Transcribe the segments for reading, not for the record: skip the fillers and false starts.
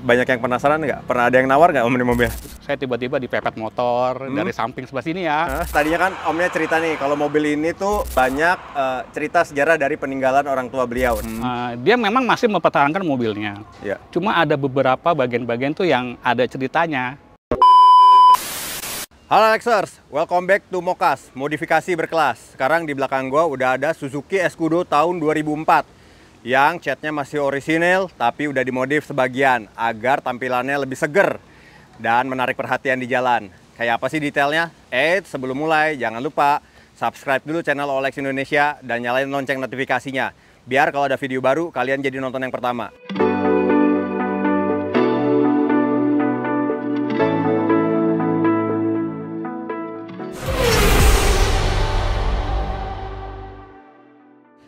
banyak yang penasaran nggak? Pernah ada yang nawar nggak Om ini mobil? Saya tiba-tiba dipepet motor dari samping sebelah sini ya. Nah, tadinya kan Omnya cerita nih, kalau mobil ini tuh banyak cerita sejarah dari peninggalan orang tua beliau. Dia memang masih mempertahankan mobilnya. Ya. Cuma ada beberapa bagian-bagian tuh yang ada ceritanya. Halo Lexers, welcome back to Mokas, modifikasi berkelas. Sekarang di belakang gua udah ada Suzuki Escudo tahun 2004 yang catnya masih orisinil tapi udah dimodif sebagian agar tampilannya lebih seger dan menarik perhatian di jalan. Kayak apa sih detailnya? Sebelum mulai jangan lupa subscribe dulu channel OLX Indonesia dan nyalain lonceng notifikasinya biar kalau ada video baru kalian jadi nonton yang pertama.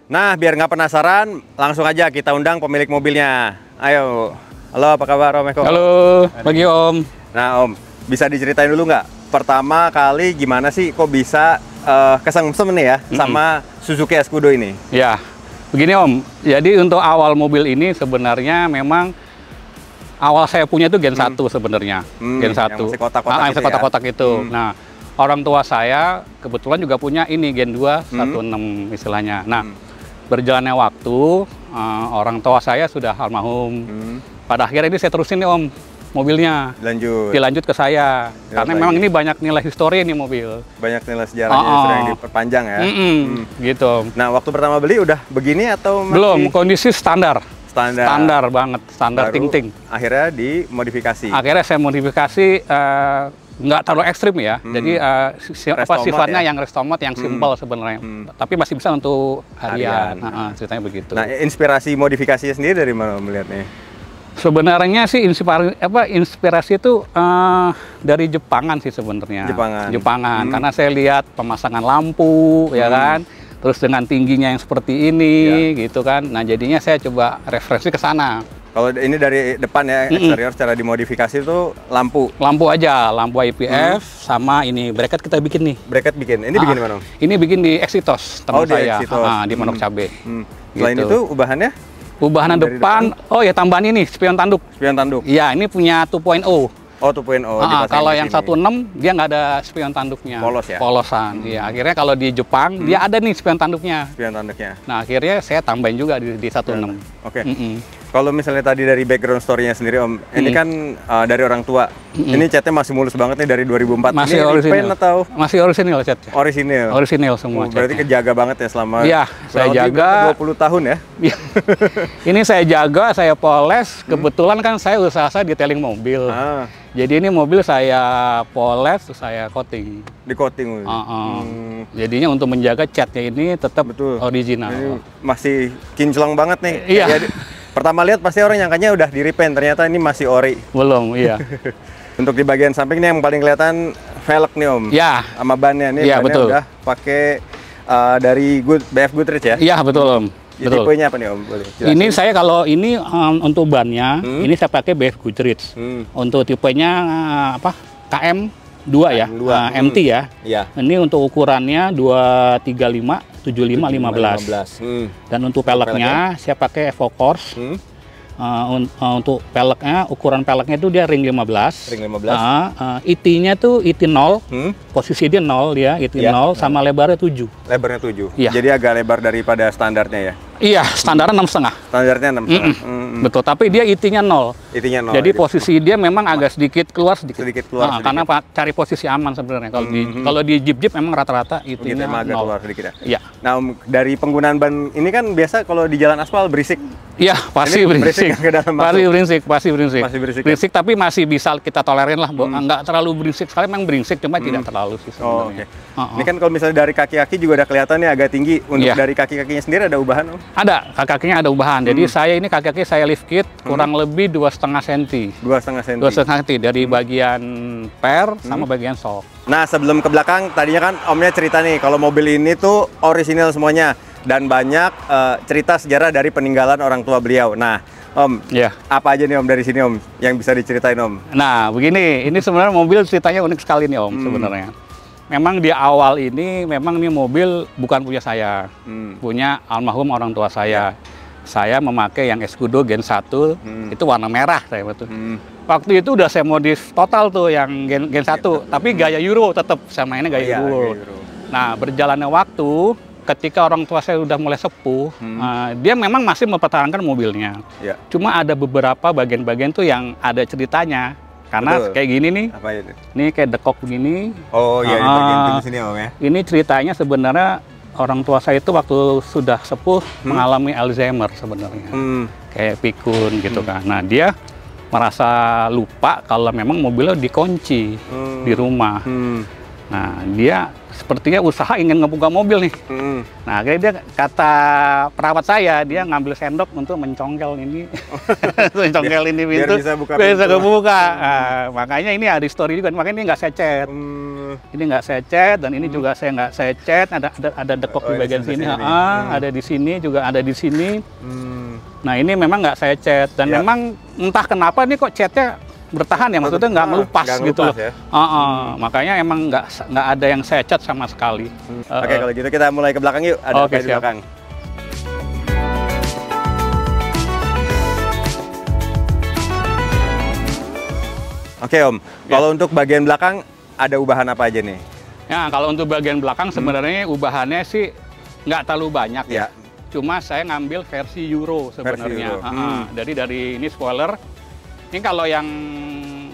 Nah, biar nggak penasaran, langsung aja kita undang pemilik mobilnya. Ayo, halo apa kabar Om Eko? Halo, pagi Om. Nah Om, bisa diceritain dulu nggak? Pertama kali gimana sih kok bisa kesengsem nih ya sama Suzuki Escudo ini? Ya, begini Om. Jadi untuk awal mobil ini sebenarnya memang awal saya punya itu Gen 1 sebenarnya. Gen 1. Yang kotak-kotak yang kotak-kotak itu. Nah, orang tua saya kebetulan juga punya ini Gen 2 16 istilahnya. Nah, berjalannya waktu, orang tua saya sudah almarhum. Pada akhirnya ini saya terusin nih Om, mobilnya. Dilanjut ke saya. Karena memang ini banyak nilai histori nih mobil. Banyak nilai sejarahnya sering diperpanjang ya. Gitu. Nah, waktu pertama beli udah begini atau masih? Belum, kondisi standar. Standar Banget, standar ting-ting. Akhirnya dimodifikasi. Akhirnya saya modifikasi, nggak terlalu ekstrim ya, jadi sifatnya yang restomat, yang simpel sebenarnya, tapi masih bisa untuk harian. Ceritanya begitu. Nah, inspirasi modifikasinya sendiri dari mana melihatnya? Sebenarnya sih inspirasi itu dari Jepangan sih sebenarnya. Jepangan, karena saya lihat pemasangan lampu, ya kan, terus dengan tingginya yang seperti ini, gitu kan. Nah, jadinya saya coba referensi ke sana. Kalau ini dari depan ya, eksterior secara dimodifikasi itu lampu. Lampu aja, lampu IPF sama ini bracket kita bikin nih. Bracket bikin. Ini bikin di mana? Ini bikin di Exitos, teman saya. Di Manuk Cabe. Selain gitu. itu ubahannya? Ubahan depan, ya tambahan ini spion tanduk. Spion tanduk. Iya, ini punya 2.0. Oh, 2.0. Kalau yang 16 dia nggak ada spion tanduknya. Polos ya? Polosan. Iya, akhirnya kalau di Jepang dia ada nih spion tanduknya. Spion tanduknya. Nah, akhirnya saya tambahin juga di 16. Oke. Kalau misalnya tadi dari background story-nya sendiri Om, ini kan dari orang tua. Ini catnya masih mulus banget nih dari 2004. Masih ini orisinil atau? Masih orisinil catnya. Orisinil Semua. Berarti kejaga banget ya selama saya jaga 20 tahun ya? Ini saya jaga, saya poles. Kebetulan kan saya usaha saya detailing mobil. Jadi ini mobil saya poles, saya coating. Di coating. Jadinya untuk menjaga catnya ini tetap original. Ini masih kinclong banget nih. Iya. Pertama lihat pasti orang nyangkanya udah di repaint, ternyata ini masih ori. Belum, iya. Untuk di bagian samping nih yang paling kelihatan velg nih Om. Ya. Sama bannya nih, bannya udah pakai dari BF Goodrich ya? Iya, betul Om. Betul. Tipenya apa nih Om? Boleh jelasin? Ini saya kalau ini untuk bannya, ini saya pakai BF Goodrich. Untuk tipenya KM 2 ya, MT ya. Iya. Ini untuk ukurannya 235 75 15. Dan untuk peleknya saya pakai Evo Course. Untuk peleknya, ukuran peleknya itu dia ring 15. IT-nya tuh IT 0. Posisi dia 0 ya, IT 0 sama lebarnya 7. Lebarnya 7. Iya. Jadi agak lebar daripada standarnya ya. Iya, standarnya 6,5. Standarnya 6,5. Betul, tapi dia IT-nya 0. IT-nya 0. Jadi posisi dia memang agak sedikit keluar sedikit. Karena cari posisi aman sebenarnya. Kalau di Jeep memang rata-rata IT-nya 0. Agak keluar sedikit ya. Iya. Nah, dari penggunaan ban ini kan biasa kalau di jalan aspal berisik. Iya, pasti berisik. Pasti berisik. Berisik tapi masih bisa kita tolerin lah, nggak terlalu berisik sekali, memang berisik cuma tidak terlalu sih sebenarnya. Ini kan kalau misalnya dari kaki-kaki juga udah kelihatan nih agak tinggi. Untuk dari kaki-kakinya sendiri ada ubahan Om? Ada, kaki-kakinya ada ubahan. Jadi saya ini kaki-kaki saya lift kit kurang lebih 2,5 cm. 2,5 cm. 2,5 cm dari bagian per sama bagian sok. Nah, sebelum ke belakang tadinya kan Omnya cerita nih kalau mobil ini tuh orisinil semuanya dan banyak cerita sejarah dari peninggalan orang tua beliau. Nah, Om, apa aja nih Om dari sini Om yang bisa diceritain Om? Nah, begini, ini sebenarnya mobil ceritanya unik sekali nih Om sebenarnya. Memang di awal ini memang ini mobil bukan punya saya, punya almarhum orang tua saya. saya memakai yang Escudo Gen 1, itu warna merah saya betul. Waktu itu udah saya modif total tuh yang Gen 1, tapi gaya Euro tetap, saya mainnya gaya Euro. Nah, berjalannya waktu, ketika orang tua saya udah mulai sepuh, dia memang masih mempertahankan mobilnya. Cuma ada beberapa bagian-bagian tuh yang ada ceritanya. Karena kayak gini nih, ini kayak dekok begini. Oh iya, di bagian sini Om ya. Ini ceritanya sebenarnya orang tua saya itu waktu sudah sepuh mengalami Alzheimer sebenarnya, kayak pikun gitu kan. Nah, dia merasa lupa kalau memang mobilnya dikunci di rumah. Nah, dia sepertinya usaha ingin ngebuka mobil nih. Nah, akhirnya dia, kata perawat saya, dia ngambil sendok untuk mencongkel ini, mencongkel ini pintu, bisa kebuka. Nah, makanya ini ada story juga, makanya ini nggak saya cat. Ini nggak saya cat, dan ini juga saya nggak saya cat. Ada dekok di bagian sini, ada di sini juga, ada di sini. Nah, ini memang nggak saya cat, dan memang entah kenapa nih kok catnya bertahan ya, maksudnya nggak ngelupas gitu loh. Ya? Makanya emang nggak ada yang saya cat sama sekali. Oke, kalau gitu kita mulai ke belakang yuk. Ada di belakang. Oke Om, kalau untuk bagian belakang ada ubahan apa aja nih? Ya, kalau untuk bagian belakang sebenarnya ubahannya sih nggak terlalu banyak ya. Cuma saya ngambil versi Euro sebenarnya. Dari ini spoiler. Ini kalau yang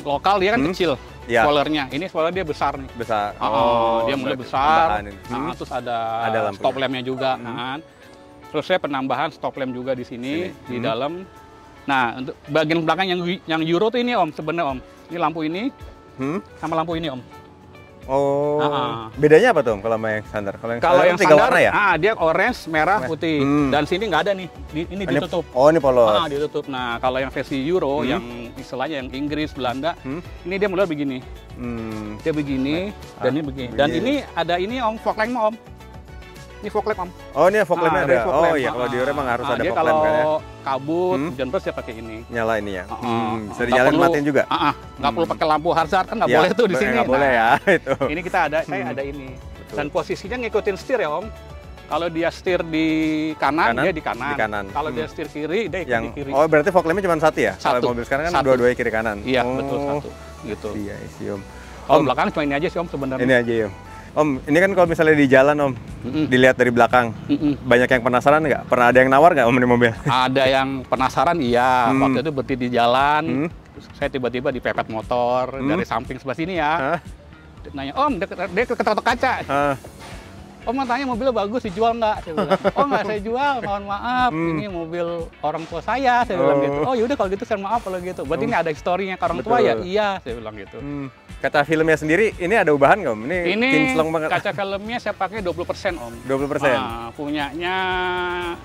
lokal dia kan kecil spoilernya. Ini spoiler dia besar nih. Besar. Dia mulai besar. Terus ada stop lampnya juga. Terus saya penambahan stop lamp juga di sini di dalam. Nah, untuk bagian belakang yang Euro tuh ini Om sebenarnya Om. Ini lampu ini sama lampu ini Om. Oh, bedanya apa tuh kalau yang standar? Kalau yang standar warna ya? Dia orange, merah, putih. Dan sini nggak ada nih, ini ditutup. Oh, ini polos. Ditutup. Nah, kalau yang versi Euro, yang istilahnya yang Inggris, Belanda, ini dia mulai begini. Dia begini, dan ini begini. Dan ini ada ini Om, fog lamp Om. Ini fog lamp Om. Oh, ini fog lamp ada. Oh iya, kalau di Euro emang harus ada fog lamp kan ya. Kalau kabut, hujan terus ya pakai ini. Nyala ini ya. Bisa dinyalain matiin juga. Nggak perlu pakai lampu hazard kan, nggak boleh tuh di sini. Nggak boleh ya itu. Ini kita ada, saya ada ini. Dan posisinya ngikutin setir ya Om. Kalau dia setir di kanan, dia di kanan. Kalau dia setir kiri, dia di kiri. Oh, berarti fog lampnya cuma satu ya? Satu. Kalau mobil sekarang kan dua-duanya kiri kanan. Iya, betul satu. Gitu. Iya, sih Om. Kalau belakang cuma ini aja sih Om sebenarnya. Ini aja Om. Om, ini kan kalau misalnya di jalan Om, dilihat dari belakang, banyak yang penasaran nggak? Pernah ada yang nawar nggak Om di mobil? Ada yang penasaran, iya. Waktu itu berhenti di jalan, saya tiba-tiba dipepet motor dari samping sebelah sini ya. Nanya, Om, dia ketok kaca. Om tanya mobilnya bagus, dijual nggak? Saya bilang, oh nggak saya jual, mohon maaf, ini mobil orang tua saya bilang gitu. Oh yaudah kalau gitu saya maaf kalau gitu. Berarti ini ada historinya ke orang tua ya? Iya, saya bilang gitu. Kaca filmnya sendiri, ini ada ubahan nggak Om? Ini kinclong banget. Kaca filmnya saya pakai 20% Om. 20%? Punyanya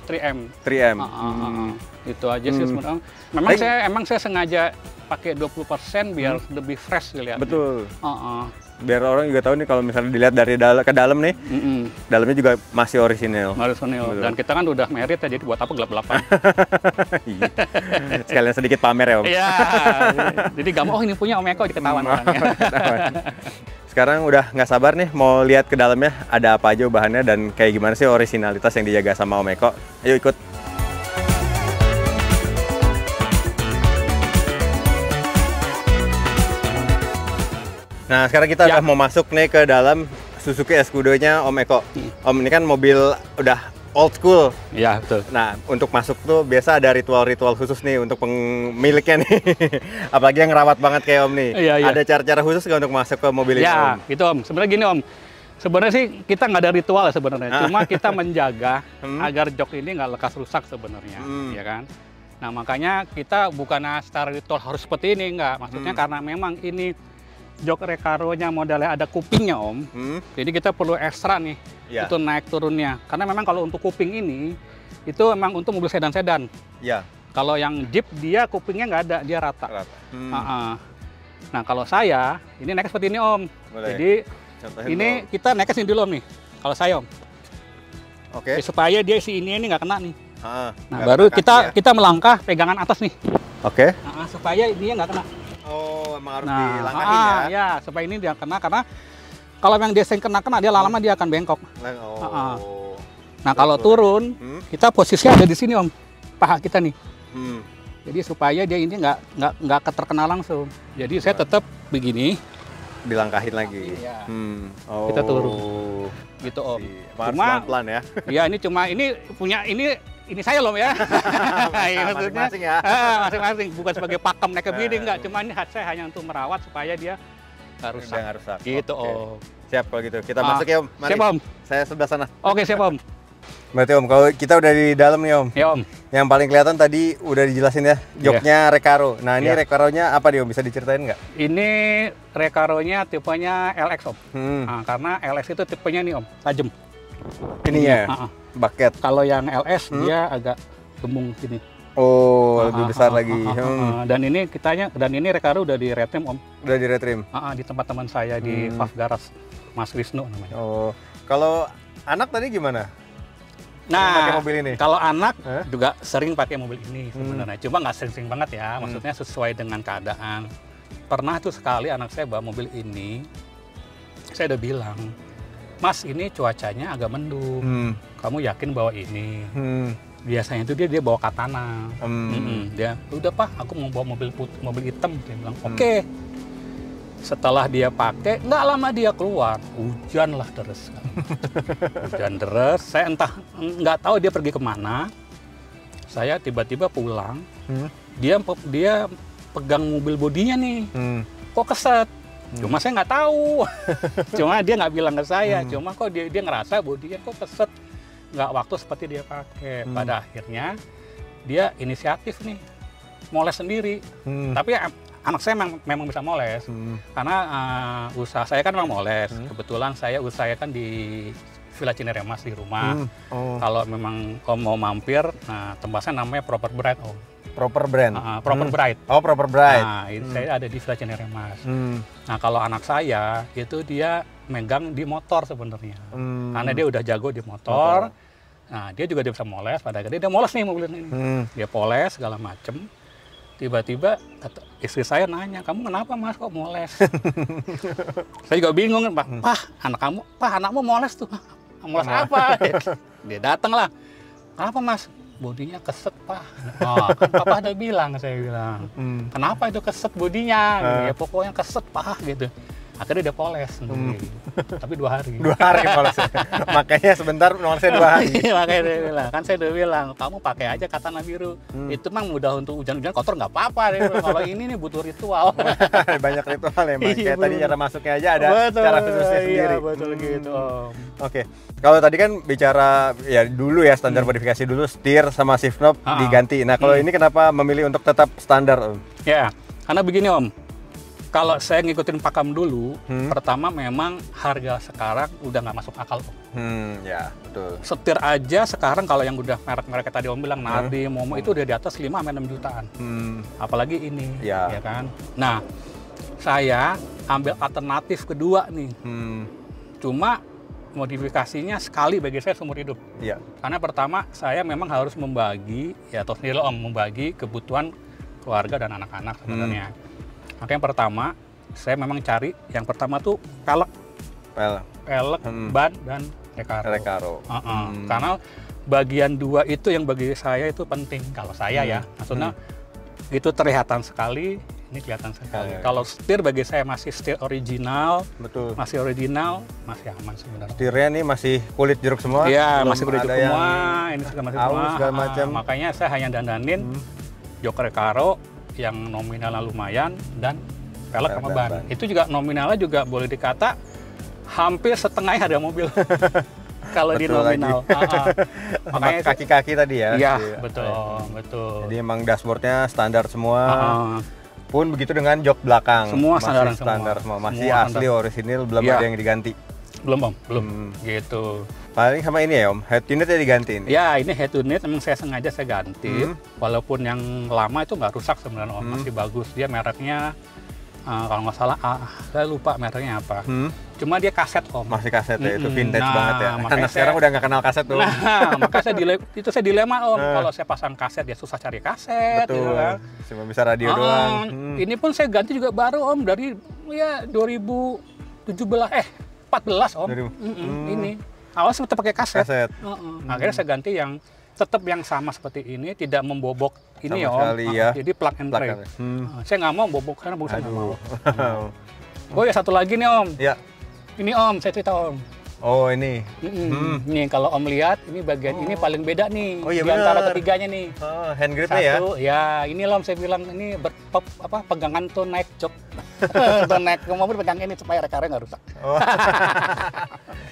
3M. 3M? Itu aja sih sebenarnya. Memang saya sengaja pakai 20% biar lebih fresh dilihat. Betul. Biar orang juga tahu nih kalau misalnya dilihat dari ke dalam nih, dalamnya juga masih orisinil. Orisinil. Dan kita kan udah merit ya, jadi buat apa gelap-gelapan? Sekalian sedikit pamer ya Om. Iya. Jadi gampang, oh ini punya Om Eko, diketahuan orangnya. Sekarang udah nggak sabar nih mau lihat ke dalamnya ada apa aja ubahannya dan kayak gimana sih orisinalitas yang dijaga sama Om Eko. Ayo ikut. Nah, sekarang kita udah mau masuk nih ke dalam Suzuki Escudo-nya Om Eko. Om, ini kan mobil udah old school. Iya, betul. Nah, untuk masuk tuh biasa ada ritual-ritual khusus nih untuk pemiliknya nih. Apalagi yang ngerawat banget kayak Om nih. Ada cara-cara khusus nggak untuk masuk ke mobil ini, Om? Ya, gitu Om. Sebenarnya gini Om. Sebenarnya sih kita nggak ada ritual ya sebenarnya. Cuma kita menjaga agar jok ini nggak lekas rusak sebenarnya, ya kan? Nah, makanya kita bukan secara ritual harus seperti ini, nggak. Maksudnya karena memang ini jok Recaro-nya modelnya ada kupingnya Om, jadi kita perlu ekstra nih itu naik turunnya. Karena memang kalau untuk kuping ini, itu memang untuk mobil sedan-sedan. Kalau yang Jeep dia kupingnya nggak ada, dia rata. Nah kalau saya, ini naik seperti ini Om. Boleh. Jadi contohin ini Om. Kita naik sini dulu Om nih, kalau saya Om. Oke. Supaya dia si ini nggak kena nih. Nah baru kita melangkah pegangan atas nih. Oke. Supaya ini nggak kena. Oh, emang harus dilangkahin ya? Ya, supaya ini dia kena, karena kalau yang dia sering kena, dia lama-lama dia akan bengkok. Nah, kalau turun, kita posisinya ada di sini Om. paha kita nih. Jadi supaya dia ini nggak terkena langsung. Jadi saya tetap begini. Dilangkahin lagi. Iya. Kita turun. Gitu Om. Cuma pelan ya. Ya ini punya ini saya loh ya. Masing-masing ya. Masing-masing. Bukan sebagai pakem naik ke begini enggak. Cuma ini saya hanya untuk merawat supaya dia nggak rusak. Gitu Om. Siap kalau gitu. Kita masuk ya Om. Mari. Siap Om. Saya sebelah sana. Oke siap Om. Berarti Om, kalau kita udah di dalam nih Om. Ya Om. Yang paling kelihatan tadi udah dijelasin ya, joknya Recaro. Nah ini Recaro-nya apa nih Om, bisa diceritain nggak? Ini Recaro-nya tipenya LX Om. Nah, karena LX itu tipenya nih Om, tajam. Ini ya, bucket. Kalau yang LS dia agak gembung gini. Oh, lebih besar lagi. Dan ini Recaro udah di retrim Om. Udah di retrim? Di tempat teman saya di Faf Garas, Mas Wisnu namanya. Oh, kalau anak tadi gimana? Nah, mobil ini? Kalau anak juga sering pakai mobil ini sebenarnya. Cuma nggak sering-sering banget ya, maksudnya sesuai dengan keadaan. Pernah tuh sekali anak saya bawa mobil ini, saya udah bilang, Mas ini cuacanya agak mendung, kamu yakin bawa ini? Biasanya itu dia bawa Katana. Dia, udah Pak, aku mau bawa mobil hitam. Dia bilang, oke. Setelah dia pakai, nggak lama dia keluar, hujan lah deres. Hujan deres, saya nggak tahu dia pergi kemana. Saya tiba-tiba pulang, dia pegang mobil bodinya nih, kok keset. Cuma saya nggak tahu, cuma dia nggak bilang ke saya, cuma kok dia ngerasa bodinya kok keset, nggak waktu seperti dia pakai. Pada akhirnya dia inisiatif nih, moles sendiri, tapi anak saya memang bisa moles, karena usaha saya kan memang moles. Kebetulan saya usahakan di Villa Cineremas di rumah. Kalau memang mau mampir, tempatnya namanya Proper Bride Om. Proper Brand? Proper Bride. Oh, Proper Bride. Nah, saya ada di Villa Cineremas. Nah, kalau anak saya itu dia megang di motor sebenarnya, karena dia udah jago di motor. Nah, dia juga bisa moles. Pada akhirnya dia moles nih mobil ini. Dia poles segala macem. Tiba-tiba istri saya nanya, kamu kenapa Mas kok moles? Saya juga bingung kan, Pak, anakmu moles tuh. Moles apa? Dia datang lah. Kenapa Mas? Bodinya keset Pak. Oh, kan Papa udah bilang, saya bilang. Kenapa itu keset bodinya? Ya pokoknya keset Pak gitu. Akhirnya dia poles sendiri. Tapi 2 hari. 2 hari polesnya. Makanya sebentar polesnya 2 hari. Makanya dia bilang, kan saya udah bilang, kamu pakai aja Katana biru. Itu mah mudah untuk hujan-hujan kotor nggak apa-apa. Kalau ini nih butuh ritual. Banyak ritual ya, Mas. Kayak tadi cara masuknya aja ada cara khususnya sendiri. Iya, betul gitu. Oke. Kalau tadi kan bicara ya dulu ya standar modifikasi dulu setir sama shift knob diganti. Nah, kalau ini kenapa memilih untuk tetap standar, Om? Ya, karena begini Om. Kalau saya ngikutin pakem dulu, pertama memang harga sekarang udah nggak masuk akal Om. Ya, betul. Setir aja sekarang kalau yang udah merek-merek tadi Om bilang, Nardi, Momo itu udah di atas 5-6 jutaan. Apalagi ini, ya kan? Nah, saya ambil alternatif kedua nih. Cuma modifikasinya sekali bagi saya seumur hidup. Iya. Karena pertama saya memang harus membagi, ya atau sendiri Om, membagi kebutuhan keluarga dan anak-anak sebenarnya. Makanya yang pertama, saya memang cari yang pertama tuh pelek, ban, dan Recaro. Karena bagian 2 itu yang bagi saya itu penting. Kalau saya ya, maksudnya itu terlihatan sekali, ini kelihatan sekali. Kalau setir bagi saya masih setir original, masih aman sebenarnya. Setirnya nih masih kulit jeruk semua? Iya, masih kulit jeruk semua, ini juga masih segala macam. Makanya saya hanya dandanin jok Recaro yang nominalnya lumayan dan pelek sama ban. Itu juga nominalnya juga boleh dikata hampir setengahnya harga mobil. Kalau di nominal. Makanya kaki-kaki tadi ya. Iya, betul. Jadi emang dashboardnya standar semua. Pun begitu dengan jok belakang. Semua standar semua. Masih asli orisinil, belum ada yang diganti. Belum Om, belum. Gitu. Paling sama ini ya Om, head unitnya diganti ini? Ya, ini head unit memang saya sengaja saya ganti. Walaupun yang lama itu nggak rusak sebenarnya Om, masih bagus. Dia mereknya, kalau nggak salah, saya lupa mereknya apa. Cuma dia kaset Om. Masih kaset ya, itu vintage banget ya. Karena sekarang udah nggak kenal kaset tuh. Makanya saya dilema Om, kalau saya pasang kaset dia susah cari kaset. Betul, gitu kan. cuma bisa radio doang. Ini pun saya ganti juga baru Om, dari ya 14 Om. Ini. Awalnya sempat pakai kaset. Akhirnya saya ganti yang tetap yang sama seperti ini, tidak membobok ini ya Om. Sekali, ya. Jadi plug and play. Saya nggak mau bobok karena saya nggak mau. Oh ya satu lagi nih Om. Ya. Ini Om, saya cerita Om. Oh ini. Nih kalau Om lihat, ini bagian ini paling beda nih iya, di antara ketiganya nih. Oh, hand gripnya ya? Satu, ya ini Om saya bilang ini pegangan tuh naik jok. Tuh naik ke mobil pegang ini supaya rekarnya nggak rusak. Oh.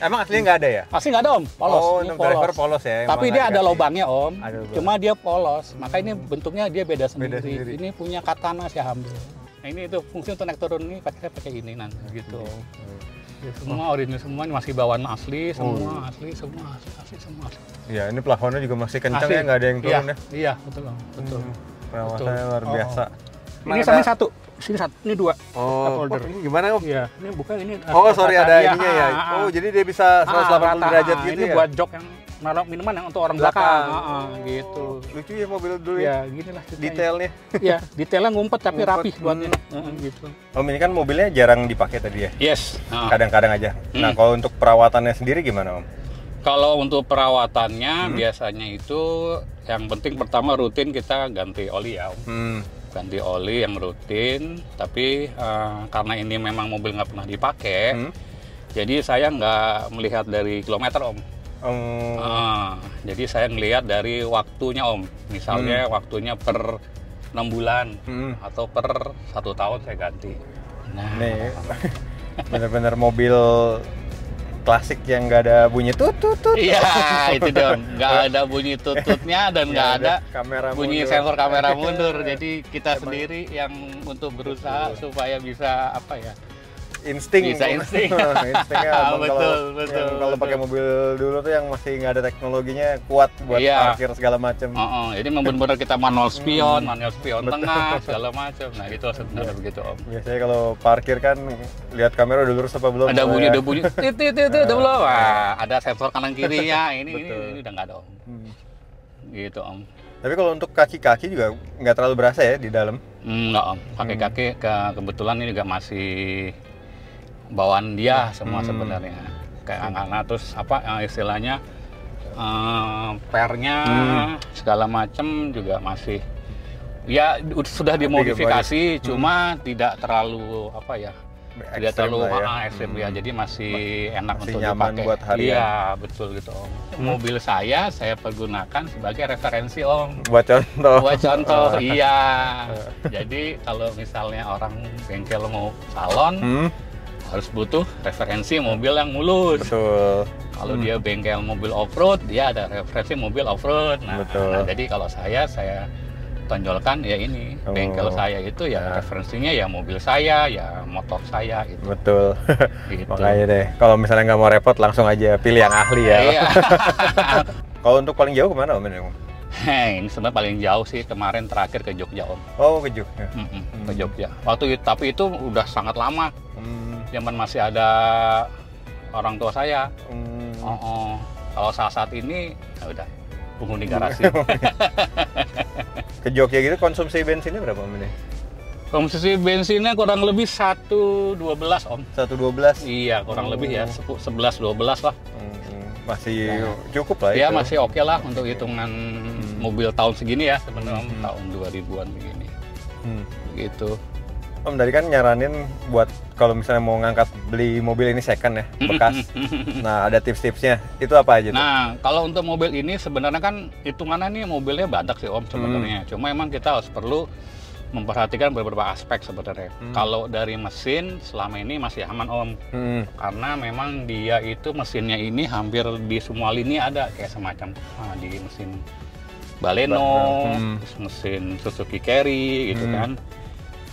Emang aslinya nggak ada ya? Asli nggak ada Om, polos. Oh, ini untuk polos. driver polos ya? Tapi dia ada lubangnya Om, Ada lubang. cuma dia polos. Maka ini bentuknya dia beda sendiri. sendiri. Ini punya katana saya ambil. Nah ini itu fungsi untuk naik turun ini pakai ini nanti gitu. Ya, semua original semua, ini masih bawaan asli, semua asli, semua asli, semua asli. Iya, ini plafonnya juga masih kencang Asli. ya, nggak ada yang turun ya? Iya, betul Om, betul. Perawasannya luar biasa. Ini sama satu, sini satu, ini dua. Oh, ini gimana Om? Iya, ini bukan ini. Oh, sorry ada ya, ininya ya. Oh, jadi dia bisa 180 derajat gitu ini ya? Ini buat jok yang naruh minuman yang untuk orang belakang. Gitu. Lucu ya mobil dulu ya? Ya, gini lah ceritanya. Detailnya. Iya, detailnya ngumpet tapi rapi buatnya. Gitu. Om, ini kan mobilnya jarang dipakai tadi ya? Yes. Kadang-kadang aja. Nah, kalau untuk perawatannya sendiri gimana Om? Kalau untuk perawatannya biasanya itu yang penting pertama rutin kita ganti oli ya Om. Ganti oli yang rutin, tapi karena ini memang mobil nggak pernah dipakai, jadi saya nggak melihat dari kilometer Om. Jadi saya ngelihat dari waktunya Om. Misalnya waktunya per 6 bulan atau per 1 tahun saya ganti. Nah, nih bener-bener mobil klasik yang nggak ada bunyi tutut. Iya, itu dong. Nggak ada bunyi tututnya dan nggak ada kamera bunyi mundur. sensor kamera mundur. Jadi kita sendiri yang untuk berusaha supaya bisa apa ya? Insting. Bisa insting. Instingnya betul. Kalau pakai mobil dulu tuh yang masih nggak ada teknologinya kuat buat parkir segala macam. Jadi benar-benar kita manual spion tengah segala macam. Nah itu sebenarnya begitu Om. Biasanya kalau parkir kan lihat kamera udah lurus apa belum? Ada bunyi, udah belum. Ada sensor kanan kirinya. Ini udah nggak ada Om. Gitu Om. Tapi kalau untuk kaki-kaki juga nggak terlalu berasa ya di dalam? Nggak Om. Kaki-kaki kebetulan ini juga masih bawaan dia semua sebenarnya kayak anak-anak, terus apa istilahnya pernya segala macam juga masih ya sudah dimodifikasi, cuma tidak terlalu apa ya, tidak terlalu ekstrim ya, jadi masih enak masih untuk nyaman dipakai. buat harian. Iya betul gitu Om. Mobil saya pergunakan sebagai referensi Om. Buat contoh. Buat contoh, iya. Jadi kalau misalnya orang bengkel mau salon harus butuh referensi mobil yang mulus. Betul. Kalau dia bengkel mobil off-road, dia ada referensi mobil off-road. Nah, jadi kalau saya tonjolkan ya ini, bengkel saya itu ya referensinya ya mobil saya, ya motor saya gitu. Betul. Gitu. Makanya deh, kalau misalnya nggak mau repot langsung aja pilih yang ahli ya. Iya. Kalau untuk paling jauh kemana Om? Ini sebenarnya paling jauh sih kemarin terakhir ke Jogja Om. Oh ke Jogja. Ke Jogja. Tapi itu udah sangat lama. Zaman masih ada orang tua saya. Kalau saat ini ya udah penghuni garasi. Ke Jogja gitu konsumsi bensinnya berapa Om ini? Konsumsi bensinnya kurang lebih 1,12 Om. 1,12? Iya, kurang lebih ya 11-12 lah. Masih cukup lah ya. itu. Masih oke lah untuk hitungan mobil tahun segini ya sebenarnya tahun 2000-an begini. Gitu. Om tadi kan nyaranin buat kalau misalnya mau ngangkat beli mobil ini second ya, bekas. Nah, ada tips-tipsnya. Itu apa aja tuh? Nah, kalau untuk mobil ini sebenarnya kan hitungannya nih mobilnya badak sih Om sebenarnya. Cuma emang kita harus perlu memperhatikan beberapa aspek sebenarnya. Kalau dari mesin selama ini masih aman Om. Karena memang dia itu mesinnya ini hampir di semua lini ada kayak semacam di mesin Baleno, mesin Suzuki Carry gitu kan.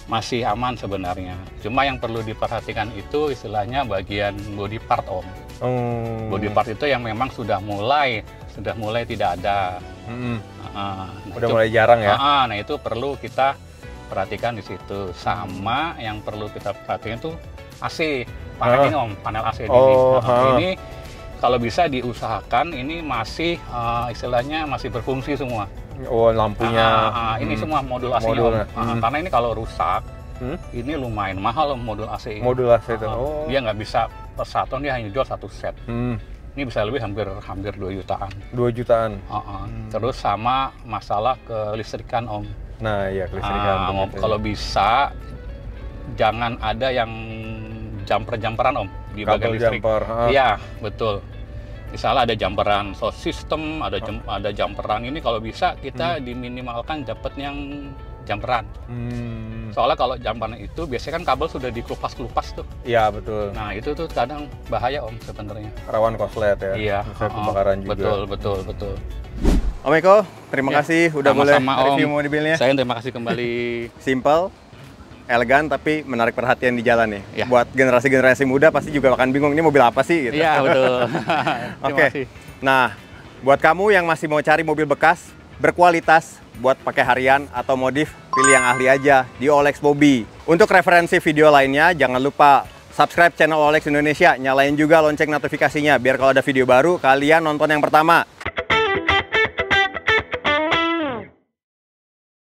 Masih aman sebenarnya. Cuma yang perlu diperhatikan itu istilahnya bagian body part Om. Body part itu yang memang sudah mulai tidak ada. Udah mulai jarang ya. Nah itu perlu kita perhatikan di situ. Sama yang perlu kita perhatikan itu AC. Panel ini Om, panel AC ini kalau bisa diusahakan ini masih istilahnya masih berfungsi semua. Oh, lampunya. Ini semua modul AC-nya Om. Karena ini kalau rusak, ini lumayan mahal Om modul AC. Modul AC itu. Dia nggak bisa per satu, dia hanya jual satu set. Ini bisa lebih hampir 2 jutaan. 2 jutaan. Terus sama masalah kelistrikan Om. Nah, iya kelistrikan. Kalau bisa jangan ada yang jumper-jumperan Om di bagian listrik. Iya, betul. Misalnya ada jumperan sound system, ada jumperan ini, kalau bisa kita diminimalkan dapat yang jumperan. Soalnya kalau jumperan itu biasanya kan kabel sudah dikelupas-kelupas tuh. Iya, betul. Nah, itu tuh kadang bahaya Om sebenarnya. Rawan korslet ya. Iya, kebakaran juga. Betul. Om Eko, terima kasih udah boleh review mobilnya. Saya terima kasih kembali. Simple, elegan, tapi menarik perhatian di jalan nih. Ya. Buat generasi-generasi muda pasti juga akan bingung, ini mobil apa sih? Gitu. Iya, betul. Oke. Nah, buat kamu yang masih mau cari mobil bekas, berkualitas, buat pakai harian atau modif, pilih yang ahli aja di Olex Mobi. Untuk referensi video lainnya, jangan lupa subscribe channel Olex Indonesia, nyalain juga lonceng notifikasinya, biar kalau ada video baru, kalian nonton yang pertama.